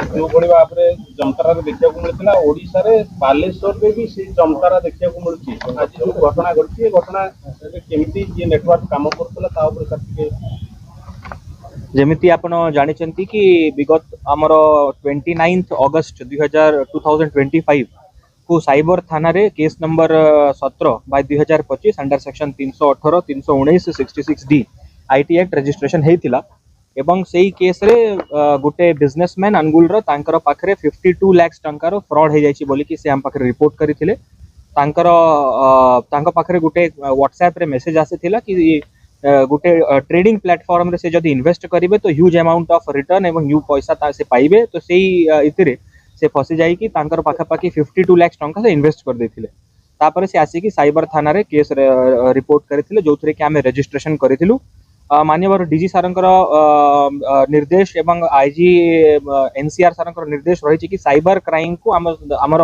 जो भली भाव में जमतारा देखा मिलता ओडिशा रे बालेश्वर में भी से जमतारा देखा मिलूँ आज जो घटना घटी घटना केमी ये नेटवर्क काम कर जमिति आपण जानिचंती कि विगत आमर 29 अगस्त 2025 को साइबर थाना रे case number 17/2025 under section 318 319 66 D IT act registration हेतिला एवं सेही केस रे गोटे बिजनेसमैन अनुगुल रो तांकर पाखरे 52 लाख टंका रो फ्रॉड हे जायछि बोली कि से हम पाखरे रिपोर्ट करिथिले तांकर पाखरे गोटे व्हाट्सएप रे मेसेज आसीथिला कि गोटे ट्रेडिंग प्लेटफॉर्म रे से जदि इन्वेस्ट करिवे तो ह्यूज अमाउंट ऑफ रिटर्न एवं ह्यू पैसा से पाइबे तो सेही इतिरे से फसी जाई कि तांकर पाखापाखी 52 लाख टंका से इन्वेस्ट कर देथिले तापर से आसी साइबर थाना रे केस रिपोर्ट करथिले जोथरे कि हमें रजिस्ट्रेशन करिथिलु माननीय डीजी सारंकर निर्देश एवं आईजी एनसीआर सारंकर निर्देश रही कि साइबर क्राइम को आमर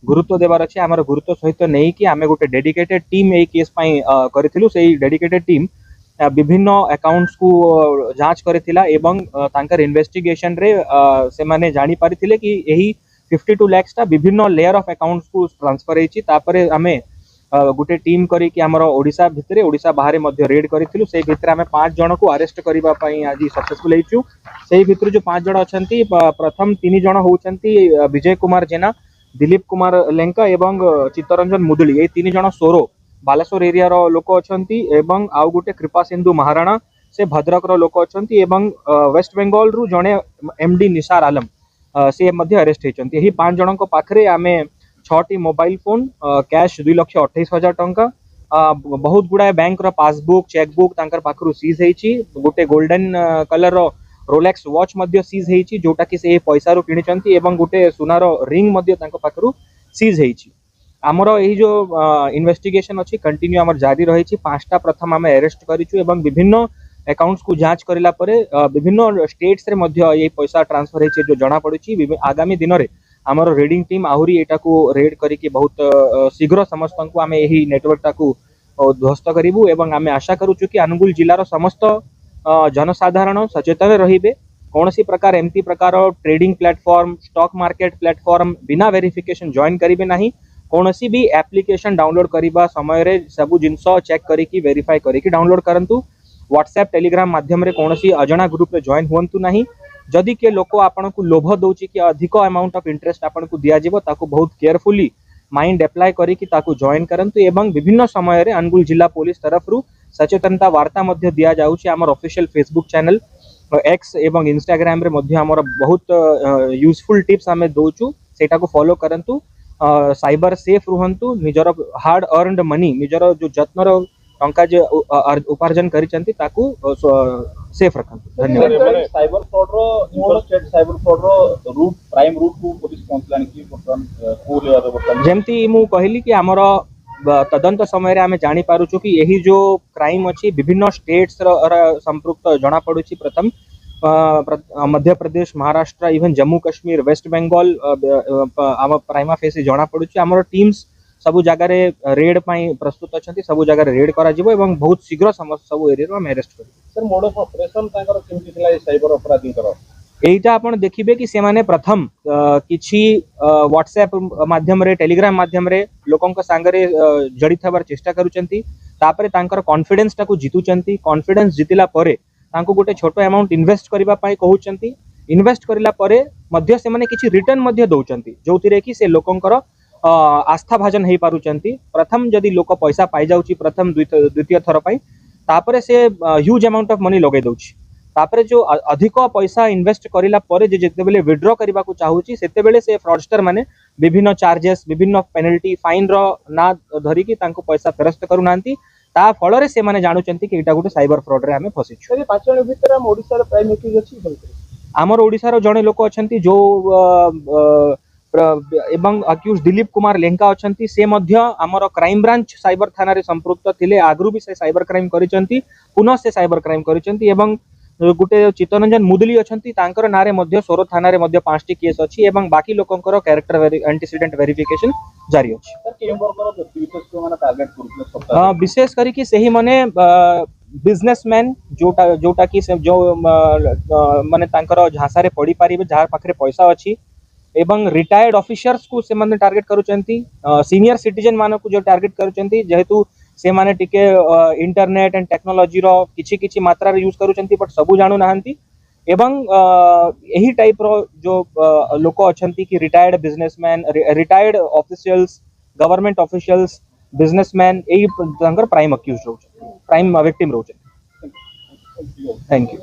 गुरुत्व देवार अच्छे आमर गुरुत्व सहित नहीं कि आम गोटे डेडिकेटेड टीम ए केस करिथिलु सेही डेडिकेटेड टीम विभिन्न अकाउंट्स को जांच करथिला एवं तांकर इन्वेस्टिगेशन रे से माने जानी पारिथिले कि यही 52 लाख टा विभिन्न लेयर ऑफ अकाउंट्स को ट्रांसफर हेछि तापरे हमें गोटे टीम करी कि हमर ओडिशा भितरे ओडिशा बाहर मध्य रेड करिथिलु से भितरे हमें 5 जण को अरेस्ट करबा पई आज सक्सेसफुल हेछु सेही भितरे जो 5 जण अछंती प्रथम 3 जण होउछंती विजय कुमार जेना दिलीप कुमार लेंका एवं चित्तरंजन मुदुली ए 3 जण सोरो बालेश्वर एरिया रो लोक अछंती एवं आउ गोटे कृपा सिंधु महाराणा से भद्रक रो लोक अछंती एवं वेस्ट बेंगल रु जणे एमडी निसार आलम से मध्य अरेस्ट हेचंती एही 5 जण को पाखरे आमे 6टी मोबाइल फोन कैश 2,28,000 टंका बहुत गुड़ाए बैंक रो पासबुक चेकबुक तांकर पाखरु सीज हेची गोटे गोल्डन कलर रो रोलेक्स वॉच मध्य सीज हेची जोटा कि से पैसा रो किनिचंती एवं गोटे सुनार रिंग मध्य तांकर पाखरु सीज हेची आमर यही जो इन्वेस्टिगेशन अच्छी कंटिन्यू आमर जारी रही 5टा प्रथम आम अरेस्ट करिछु एवं विभिन्न अकाउंट्स को जांच करिला परे विभिन्न स्टेट्स रे मध्य ये पैसा ट्रांसफर हेछि जो जना पड़ुछि आगामी दिन रे आमर रीडिंग टीम आहुरी एटा को रेड करिके बहुत शीघ्र समस्त को आम यही नेटवर्क टाकू ध्वस्त करिवु एवं आम आशा करूछु कि अनुगुल जिलार समस्त जनसाधारण सचेतन रहिबे कौन सी प्रकार एमती प्रकार trading platform stock market platform बिना वेरिफिकेशन जॉइन करिवे नाही कौन सी भी एप्लिकेशन डाउनलोड करबा समय रे सबु जिंस चेक करिकी वेरीफाई करिकी डाउनलोड करंतु व्हाट्सएप टेलीग्राम माध्यम रे कौन सी अजणा ग्रुप रे जॉइन हुंतु नाही जदि के लोक आपन को लोभ दउची कि अधिक अमाउंट ऑफ इंटरेस्ट आपन को दिया जिवो ताकू बहुत केयरफुली माइंड अप्लाई करिकी ताकू जॉइन करंतु एवं विभिन्न समय रे अनुगुल जिला पुलिस तरफ रु सचेतनता वार्ता मध्य दिया जाउची हमर ऑफिशियल फेसबुक चैनल एक्स एवं इंस्टाग्राम रे मध्य हमर बहुत यूजफुल टिप्स हमें दउचू सेटा को फॉलो करंतु साइबर सेफ रुहंतु निजर हार्ड अर्नड मनी निजर जो जत्नर टंका जे उपार्जन करिसंती ताकू सेफ रखंतु धन्यवाद साइबर फ्रॉड रो इंटरस्टेट साइबर फ्रॉड रो रूट प्राइम रूट को पुलिस पहुंचलानी की बर्तन को लेयर रे बर्तन जेमती मु कहली कि हमर तदंत समय रे आमे जानि पारुछु कि यही जो क्राइम अछि विभिन्न स्टेट्स संपृक्त जना पडुछि प्रथम मध्य प्रदेश महाराष्ट्र इवन जम्मू कश्मीर वेस्ट बेंगल आम प्राइमा फेसी जना पड़ुछि हमर टीम्स सबु जगह रे रेड पाई प्रस्तुत अछंती सबु जगह रे रेड करा जिवो एवं बहुत शीघ्र सबु एरिया रो हम अरेस्ट करू सर मोड ऑफ ऑपरेशन तांकर केमति थिला साइबर अपराधी कर एटा आपण देखिबे कि से माने प्रथम किछि व्हाट्सएप माध्यम रे टेलीग्राम माध्यम रे लोकन को संग रे जड़ित हबार चेष्टा करूचंती तापरे तांकर कॉन्फिडेंस टाकू जितुचंती कॉन्फिडेंस जितिला परे तांको गोटे छोटो अमाउंट इन्वेस्ट करबा पाई कहउचंती इन्वेस्ट करिला परे मध्य से माने किछि रिटर्न मध्य दउचंती जोथिरे कि से लोकंकर आस्था भाजन हेई पारुचंती प्रथम जदि लोक पैसा पाई जाउची प्रथम द्वितीय थर पाई तापरे से ह्यूज अमाउंट ऑफ मनी लगे दउची तापरे जो अधिक पैसा इन्वेस्ट करिला परे जे जेते बेले विथड्रॉ करबा को चाहूची सेते बेले से फ्रॉडस्टर माने विभिन्न चार्जेस विभिन्न पेनल्टी फाइन रो ना धरी कि तांको पैसा फेरस्त करू नांती ता फल रे से माने जानुचंती कि एटा गुटे साइबर फ्रॉड रे हमें फसिछु ए 5 जण भीतर हम ओडिसा रे प्राइम एक्यूज अछि हमर ओडिसा रो जणे लोक अछंती जो एवं अक्यूज दिलीप कुमार लेंका अछंती से मध्य हमर क्राइम ब्रांच साइबर थाना रे संपृक्त थिले आगरु भी से साइबर क्राइम करिसंती पुनः से साइबर क्राइम करिसंती एवं गोटे चित्तरंजन मुदली अछंती तांकर नारे मध्य सोरो थाना रे मध्य 5टी केस अछि एवं बाकी लोकंकर कैरेक्टर एंटीसीडेंट वेरिफिकेशन जारी अछि सर के वर्कर व्यक्ति विशेष को माने टारगेट करूछले विशेष करी कि सही माने बिजनेसमैन जोटा कि जो माने तांकर झांसा रे पड़ी पारिबे जार पाखरे पैसा अछि एवं रिटायर्ड ऑफिसर्स को से माने टार्गेट करूचंती सीनियर सिटीजन माने को जो टार्गेट करूचंती जेहेतु से माने टिके इंटरनेट एंड टेक्नोलॉजी रो किछि किछि मात्रा रे यूज करूचंती बट सबु जानु नाहंती एवं यही टाइप रो जो लोक अछंती कि retired businessman retired officials government officials businessman यही तांकर प्राइम अक्यूज रहउछ प्राइम विक्टिम रहउछ थैंक यू